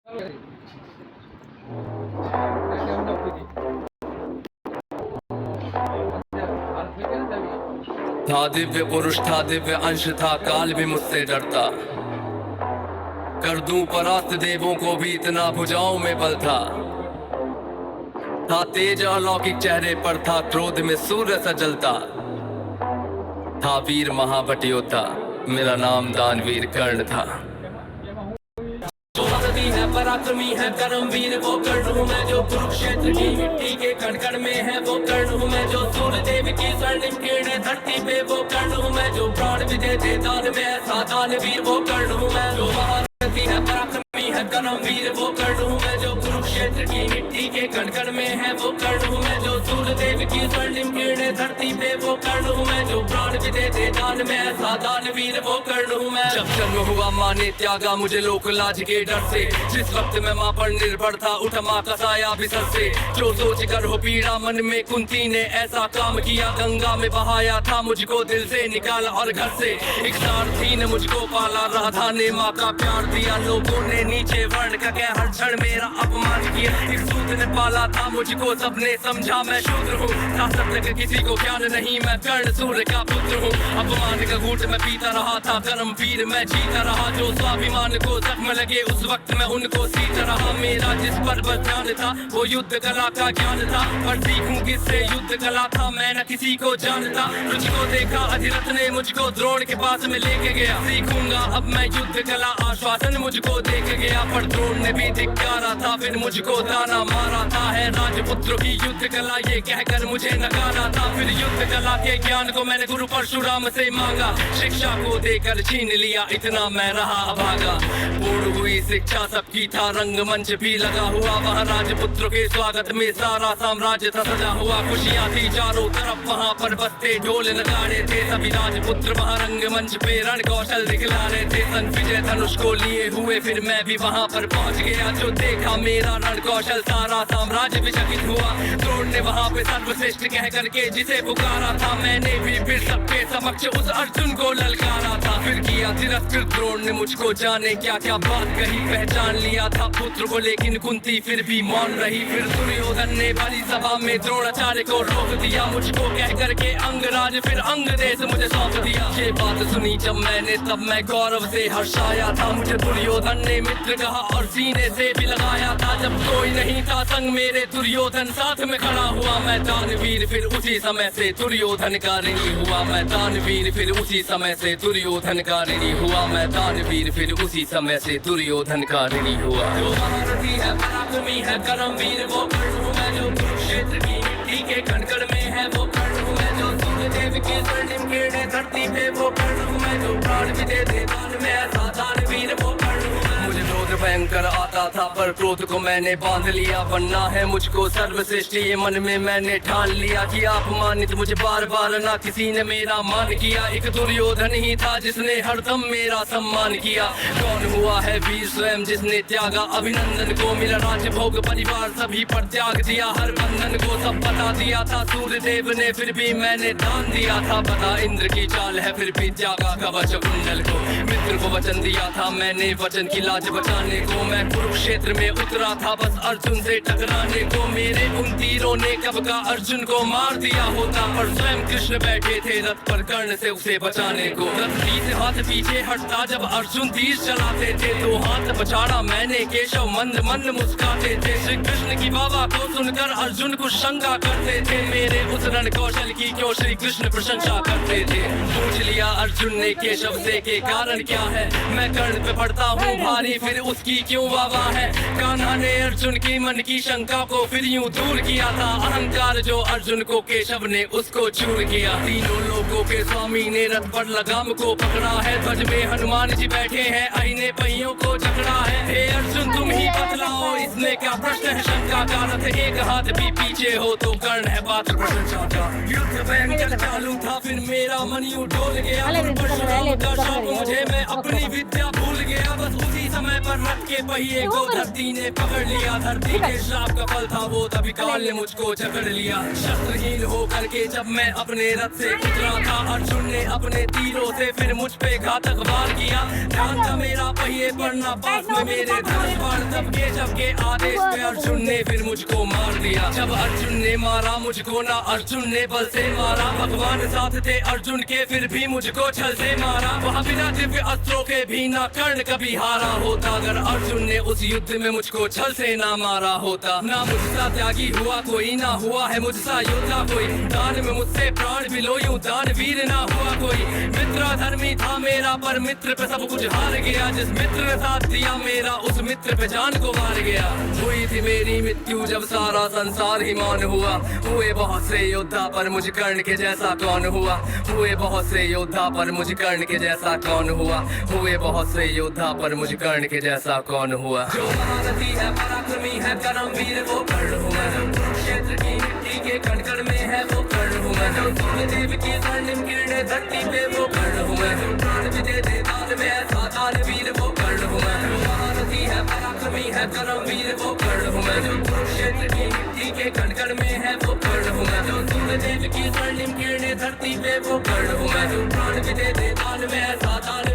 था दिव्य पुरुष, था दिव्य अंश, था काल भी मुझसे डरता। कर दूं परास्त देवों को भी, इतना भुजाओं में बल था। तेज अलौकिक चेहरे पर, था क्रोध में सूर्य सा जलता। था वीर महाबट योद्धा, मेरा नाम दानवीर कर्ण था। है पराक्रमी है कर्मवीर वो कर्ण हूँ मैं, जो कुरुक्षेत्र की मिट्टी के कण कण में है वो कर्ण हूँ मैं, जो सूर्य देव की स्वर्णिम किरणें धरती पे वो कर्ण हूँ मैं, जो प्राण भी दे दे दान में ऐसा दानवीर वो कर्ण हूँ मैं, जो महारथी है पराक्रमी है कर्मवीर वो कर्ण हूँ मैं, जो कुरुक्षेत्र की मिट्टी के कण कण में है वो कर्ण हूँ मैं, जो सूर्य देव की स्वर्णिम किरणें धरती पे वो कर्ण हूँ मैं, जो प्राण भी दे दे दान में ऐसा दानवीर वो कर्ण हूँ मैं। जब जन्म हुआ माँ ने त्यागा मुझे लोक लाज के डर से, जिस वक्त मैं माँ पर निर्भर था उठा माँ का साया भी सर से, जो सोच कर हो पीड़ा मन में कुंती ने ऐसा काम किया, गंगा में बहाया था मुझको दिल से निकाला और घर से। एक सारथी ने मुझको पाला, राधा ने माँ का प्यार दिया, लोगों ने नीचे वर्ण का कह हर क्षण मेरा अपमान किया। एक सूत्र ने पाला था मुझको, सबने समझा मैं शूद्र हूँ, शास्त्र का किसी को ज्ञान नहीं, मैं कर्ण सूर्य का पुत्र हूँ। अपमान का घूंट मैं पीता रहा था, कर्मवीर मैं जीता रहा, जो स्वाभिमान को जख्म लगे उस वक्त मैं उनको सीता रहा। मेरा जिस पर बस ध्यान था वो युद्ध कला का ज्ञान था, पर सीखूं किससे युद्ध कला था मैं न किसी को जानता। मुझको देखा अधिरथ ने मुझको द्रोण के पास में लेके गया, सीखूंगा अब मैं युद्ध कला, आश्वासन मुझको दे के गया, पर द्रोण ने भी धिक्कारा था, फिर मुझको ताना मारा था। है राजपुत्रों की युद्ध कला ये कहकर मुझे नकारा था, फिर युद्ध कला के ज्ञान को मैंने गुरु परशुराम से मांगा, शिक्षा को देकर छीन लिया, इतना मैं रहा अभागा। पूर्ण हुई शिक्षा सबकी था, रंगमंच भी लगा हुआ, वहाँ राजपुत्रों के स्वागत में सारा साम्राज्य था सजा हुआ। खुशियाँ थी चारों तरफ, वहाँ पर बजते ढोल नगाड़े थे, सभी राजपुत्र वहाँ रंगमंच पे रण कौशल दिखला रहे थे। सन विजय धनुष को लिए हुए फिर मैं भी वहाँ पर पहुँच गया, जो देखा मेरा रण कौशल सारा साम्राज्य विचकित हुआ। द्रोण ने वहाँ पे सर्वश्रेष्ठ कह करके जिसे पुकारा था, मैंने भी फिर सबके समक्ष उस अर्जुन को ललकारा था। फिर किया तिरस्कृत द्रोण ने मुझको, जाने क्या क्या बात कही, पहचान लिया था पुत्र को लेकिन कुंती फिर भी मौन रही। फिर दुर्योधन ने बड़ी सभा में द्रोणाचार्य को रोक दिया, मुझको कह करके अंगराज फिर अंग देश मुझे सौंप दिया। ये बात सुनी जब मैंने तब मैं गौरव से हर्षाया था, मुझे दुर्योधन ने मित्र कहा और सीने से भी लगाया था। जब कोई नहीं था संग मेरे दुर्योधन साथ में खड़ा हुआ, मैं दानवीर फिर उसी समय से दुर्योधन का ऋणी हुआ, मैं दानवीर फिर उसी समय से दुर्योधन का ऋणी हुआ, मैं दानवीर फिर उसी समय से दुर्योधन का ऋणी हुआ। जो महारथी है पराक्रमी है कर्मवीर वो कर्ण हूँ मैं, जो कुरुक्षेत्र की मिट्टी के कण कण में है वो कर्ण हूँ मैं, जो सूर्य देव की स्वर्णिम किरणें धरती पे वो कर्ण हूँ मैं, जो प्राण भी दे दे दान में ऐसा दानवीर वो कर्ण हूँ मैं। मुझे क्रोध भयंकर आता था पर क्रोध को मैंने बांध लिया, बनना है मुझको सर्वश्रेष्ठ ये मन में मैंने ठान लिया कि अपमानित मुझे बार बार ना किसी ने मेरा मान किया। एक दुर्योधन ही था जिसने हरदम मेरा सम्मान किया, कौन हुआ है वीर स्वयं जिसने त्यागा अभिनंदन को, मेरा राज्य भोग परिवार सभी पर त्याग दिया, हर बंधन को सब बता दिया था सूर्य देव ने फिर भी मैंने दान दिया था। पता इंद्र की चाल है फिर भी त्यागा कवच कुंडल को, मित्र को वचन दिया था मैंने वचन की लाज बचाने को, मैं कुरुक्षेत्र में उतरा था बस अर्जुन से टकराने को। मेरे उन तीरों ने कब का अर्जुन को मार दिया होता, पर स्वयं कृष्ण बैठे थे रथ पर कर्ण से उसे बचाने को। रथ से हाथ पीछे हटता जब अर्जुन तीर चलाते थे, तो हाथ बचाड़ा मैंने केशव मंद मंद मुस्काते थे। श्री कृष्ण की बाबा को सुनकर अर्जुन को शंका करते थे, मेरे उस रण कौशल की क्यों श्री कृष्ण प्रशंसा करते थे। पूछ लिया अर्जुन ने केशव से के कारण क्या है, मैं कर्ण पे पड़ता हूँ भारी फिर उसकी क्यों वावा है। कान्हा ने अर्जुन की मन की शंका को फिर यूं दूर किया था, अहंकार जो अर्जुन को केशव ने उसको चूर किया। तीनों लोगों के स्वामी ने रथ पर लगाम को पकड़ा है, ध्वज में हनुमान जी बैठे हैं, आईने पहियों को जकड़ा है। हे अर्जुन तुम ही बतलाओ इस उसने क्या प्रश्न है शंका का रथ एक हाथ भी पीछे हो तो कर्ण है पात्र प्रशंसा का। युद्ध भयंकर चालू था फिर मेरा मन यूं डोल गया, परशुराम का शाप मुझे मैं अपनी विद्या भूल गया। बस उसी समय पर रथ के पहिए को धरती ने पकड़ लिया, धरती के श्राप का फल था वो, तभी काल ने मुझको जकड़ लिया। शस्त्रहीन होकर के जब मैं अपने रथ से उतरा था, अर्जुन ने अपने तीरों से फिर मुझ पे घातक वार किया। ध्यान था मेरा पहिए पड़ना पास में मेरे धनुष बाण सबके सबके आदेश पे अर्जुन ने फिर मुझको मार दिया। जब अर्जुन ने मारा मुझको ना अर्जुन ने बल से मारा, भगवान साथ थे अर्जुन के फिर भी मुझको छल से मारा। वहाँ बिना दिव्य अस्त्रों के भी ना कर्ण कभी हारा होता, अगर अर्जुन ने उस युद्ध में मुझको छल से ना मारा होता। ना मुझसा त्यागी हुआ कोई, ना हुआ है मुझसा योद्धा कोई, दान में मुझसे प्राण भी लो यूं दानवीर ना हुआ कोई। मित्र धर्मी था मेरा पर मित्र पे सब कुछ हार गया, जिस मित्र ने साथ दिया मेरा उस मित्र पे जान को मार गया। हुई थी मेरी मृत्यु जब सारा संसार ही मौन हुआ, हुए बहुत से योद्धा पर मुझ कर्ण के जैसा कौन हुआ। हुए बहुत से योद्धा पर मुझ कर्ण के जैसा कौन हुआ, हुए बहुत से योद्धा पर मुझ कर्ण के जैसा कौन हुआ। जो महारथी है पराक्रमी है कर्मवीर वो कर्ण हूँ मैं, जो कुरुक्षेत्र की मिट्टी के कण कण में है वो कर्ण हूँ मैं, जो सूर्यदेव की स्वर्णिम किरणें धरती पे वो कर्ण हूँ मैं, जो प्राण विजय दे दान में ऐसा दानवीर वो कर्ण हूँ मैं। जो महारथी है पराक्रमी है कर्मवीर वो कर्ण हूँ मैं, जो कुरुक्षेत्र की मिट्टी के कण कण में है वो कर्ण हूँ मैं, जो सूर्यदेव की स्वर्णिम किरणें धरती पे वो कर्ण हूँ मैं, जो प्राण विजय दे दान में ऐसा दान